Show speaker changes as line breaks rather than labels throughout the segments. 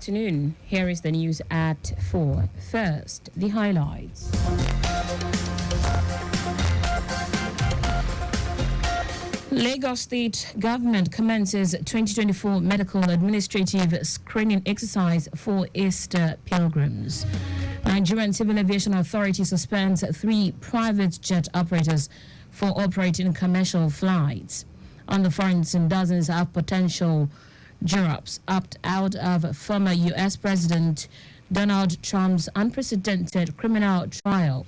afternoon. Here is the news at 4. First, the highlights. Lagos State Government commences 2024 medical administrative screening exercise for Easter pilgrims. Nigerian Civil Aviation Authority suspends 3 private jet operators for operating commercial flights. On the front, dozens of potential jurors opt out of former U.S. President Donald Trump's unprecedented criminal trial.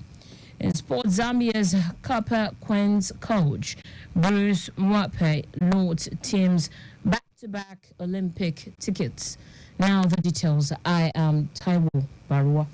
In sports, Zambia's Copper Queens coach Bruce Mwape lauds teams back-to-back Olympic tickets. Now the details. I am Taiwo Baruwa.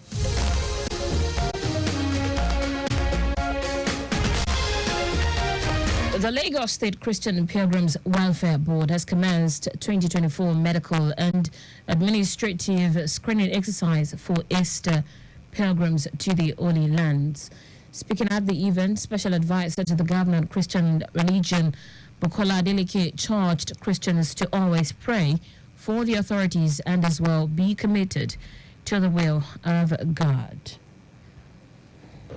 The Lagos State Christian Pilgrims Welfare Board has commenced 2024 medical and administrative screening exercise for Easter pilgrims to the Holy Lands. Speaking at the event, Special Advisor to the Governor of Christian Religion, Bukola Adeleke, charged Christians to always pray for the authorities and as well be committed to the will of God.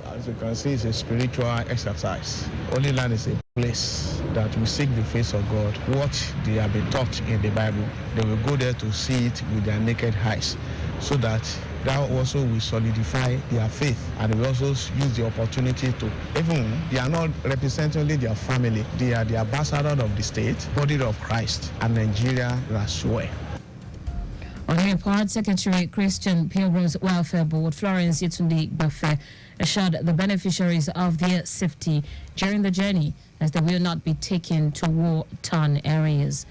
As you can see, it's a spiritual exercise. Holy Land is a place that we seek the face of God. What they have been taught in the Bible, they will go there to see it with their naked eyes, so that also will solidify their faith, and we also use the opportunity to, even they are not representing only their family, they are the ambassador of the state, body of Christ, and Nigeria as well.
On her part, Secretary Christian Pilgrims Welfare Board Florence Yetunde Gbafe assured the beneficiaries of their safety during the journey, as they will not be taken to war-torn areas.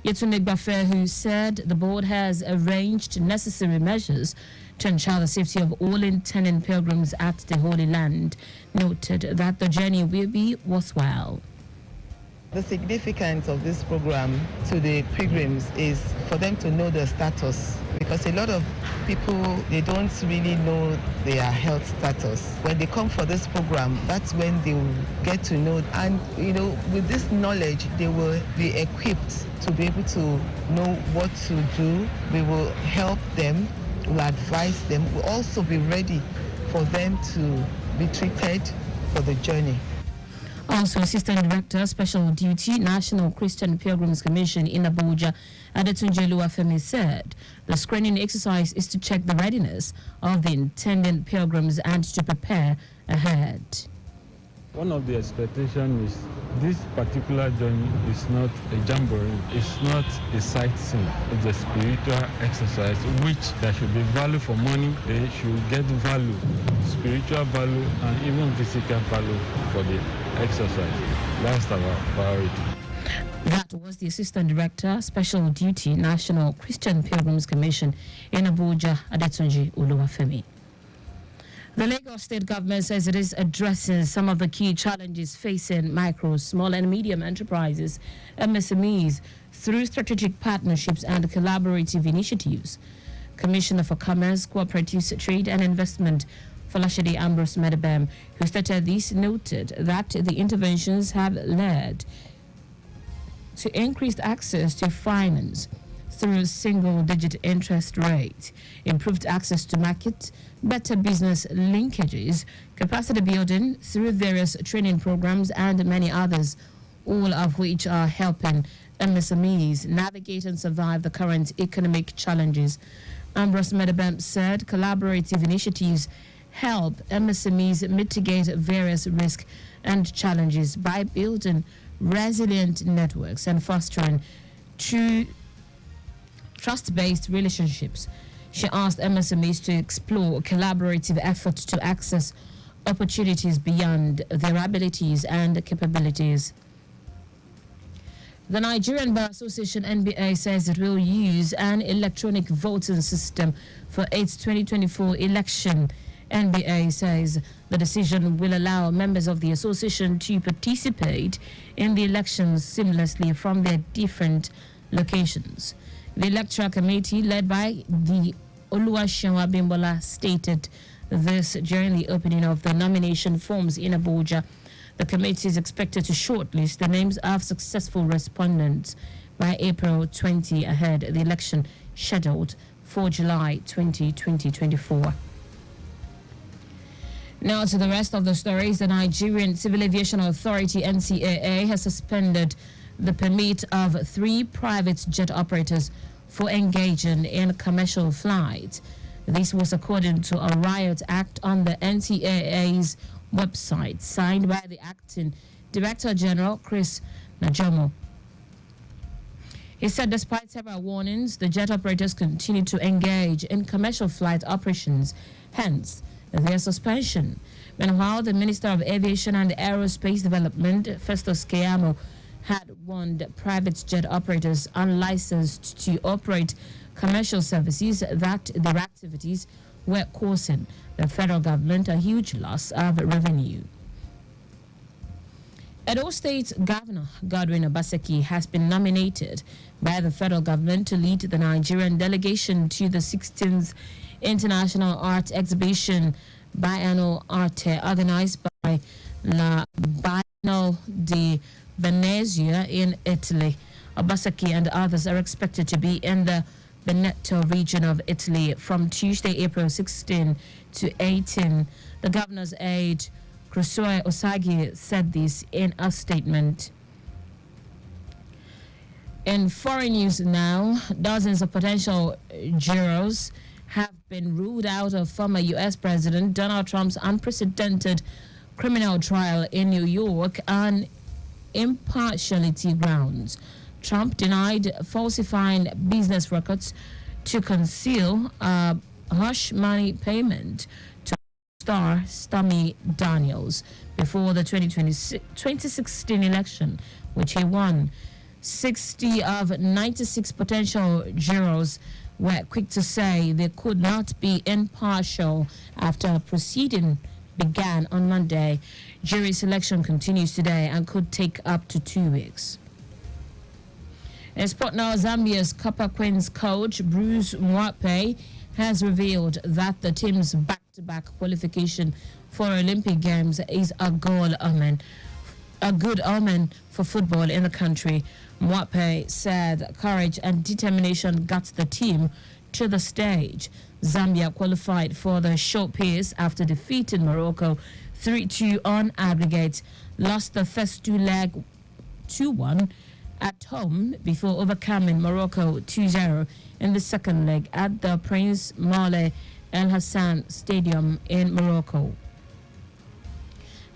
Yetunde Gbafe, who said the board has arranged necessary measures to ensure the safety of all intending pilgrims at the Holy Land, noted that the journey will be worthwhile.
The significance of this program to the pilgrims is for them to know their status, because a lot of people, they don't really know their health status. When they come for this program, that's when they will get to know, and with this knowledge, they will be equipped to be able to know what to do. We will help them, we'll advise them, we'll also be ready for them to be treated for the journey.
Also, Assistant Director, Special Duty, National Christian Pilgrims Commission in Abuja, Adetunji Oluwafemi, said the screening exercise is to check the readiness of the intending pilgrims and to prepare ahead.
One of the expectations is this particular journey is not a jamboree, it's not a sightseeing, it's a spiritual exercise which there should be value for money, they should get value, spiritual value and even physical value for the exercise. That's our priority.
That was the Assistant Director, Special Duty, National Christian Pilgrims Commission in Abuja, Adetunji Oluwafemi. The Lagos State government says it is addressing some of the key challenges facing micro, small and medium enterprises, MSMEs, through strategic partnerships and collaborative initiatives. Commissioner for Commerce, Cooperatives, Trade and Investment, Falashade Ambrose Medebem, who stated this, noted that the interventions have led to increased access to finance through single-digit interest rates, improved access to market, better business linkages, capacity building through various training programs, and many others, all of which are helping MSMEs navigate and survive the current economic challenges. Ambrose Medebem said collaborative initiatives help MSMEs mitigate various risks and challenges by building resilient networks and fostering true trust-based relationships. She asked MSMEs to explore collaborative efforts to access opportunities beyond their abilities and capabilities. The Nigerian Bar Association (NBA) says it will use an electronic voting system for its 2024 election. NBA says the decision will allow members of the association to participate in the elections seamlessly from their different locations. The Electoral Committee, led by the Oluwaseun Abimbola, stated this during the opening of the nomination forms in Abuja. The committee is expected to shortlist the names of successful respondents by April 20 ahead of the election scheduled for July 2024. Now to the rest of the stories. The Nigerian Civil Aviation Authority, NCAA, has suspended the permit of 3 private jet operators for engaging in commercial flights. This was according to a riot act on the NCAA's website, signed by the acting Director General, Chris Najomo. He said despite several warnings, the jet operators continue to engage in commercial flight operations, hence their suspension. Meanwhile, the Minister of Aviation and Aerospace Development, Festus Keyamo, had warned private jet operators unlicensed to operate commercial services that their activities were causing the federal government a huge loss of revenue. Edo State Governor Godwin Obaseki has been nominated by the federal government to lead the Nigerian delegation to the 16th International Art Exhibition Biennale Arte, organized by La Biennale di Venezia in Italy. Obaseki and others are expected to be in the Veneto region of Italy from Tuesday, April 16 to 18. The governor's aide, Krusoi Osagi, said this in a statement. In foreign news now, dozens of potential jurors have been ruled out of former U.S. President Donald Trump's unprecedented criminal trial in New York on impartiality grounds. Trump denied falsifying business records to conceal a hush money payment to star Stormy Daniels before the 2016 election, which he won. 60 of 96 potential jurors were quick to say they could not be impartial after a proceeding began on Monday. Jury selection continues today and could take up to 2 weeks. In sport now, Zambia's Copper Queens coach Bruce Mwape has revealed that the team's back-to-back qualification for Olympic Games is a good omen for football in the country. Mwape said courage and determination got the team to the stage. Zambia qualified for the short pace after defeating Morocco 3-2 on aggregate, lost the first 2 leg 2-1 at home before overcoming Morocco 2-0 in the second leg at the Prince Moulay El Hassan Stadium in Morocco.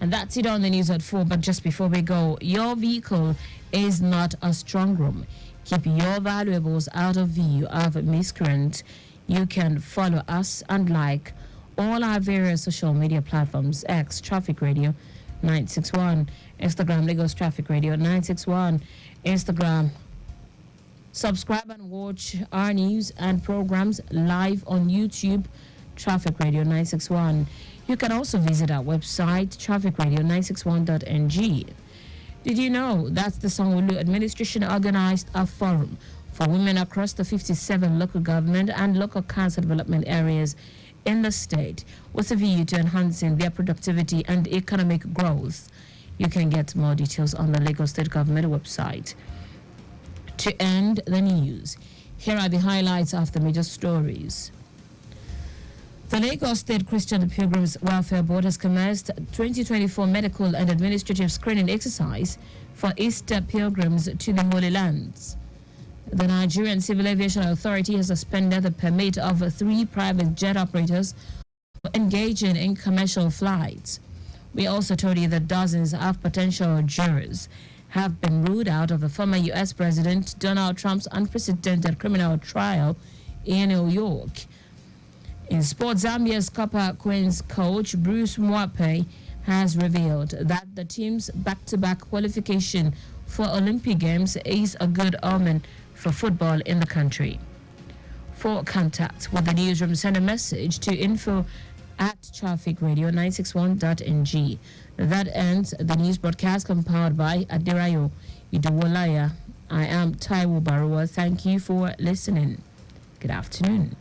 And that's it on the news at 4. But just before we go, your vehicle is not a strong room. Keep your valuables out of view of miscreants. You can follow us and like all our various social media platforms: X Traffic Radio 961, Instagram Lagos Traffic Radio 961, Instagram. Subscribe and watch our news and programs live on YouTube, Traffic Radio 961. You can also visit our website, trafficradio961.ng. Did you know that the Sanwo-Olu administration organized a forum for women across the 57 local government and local council development areas in the state with a view to enhancing their productivity and economic growth? You can get more details on the Lagos State Government website. To end the news, here are the highlights of the major stories. The Lagos State Christian Pilgrims Welfare Board has commenced 2024 medical and administrative screening exercise for Easter pilgrims to the Holy Lands. The Nigerian Civil Aviation Authority has suspended the permit of 3 private jet operators for engaging in commercial flights. We also told you that dozens of potential jurors have been ruled out of the former U.S. President Donald Trump's unprecedented criminal trial in New York. In sports, Zambia's Copper Queens coach Bruce Mwape has revealed that the team's back-to-back qualification for Olympic Games is a good omen for football in the country. For contact with the newsroom, send a message to info@trafficradio961.ng. That ends the news broadcast compiled by Adirayo Idowolaya. I am Taiwo Baruwa. Thank you for listening. Good afternoon.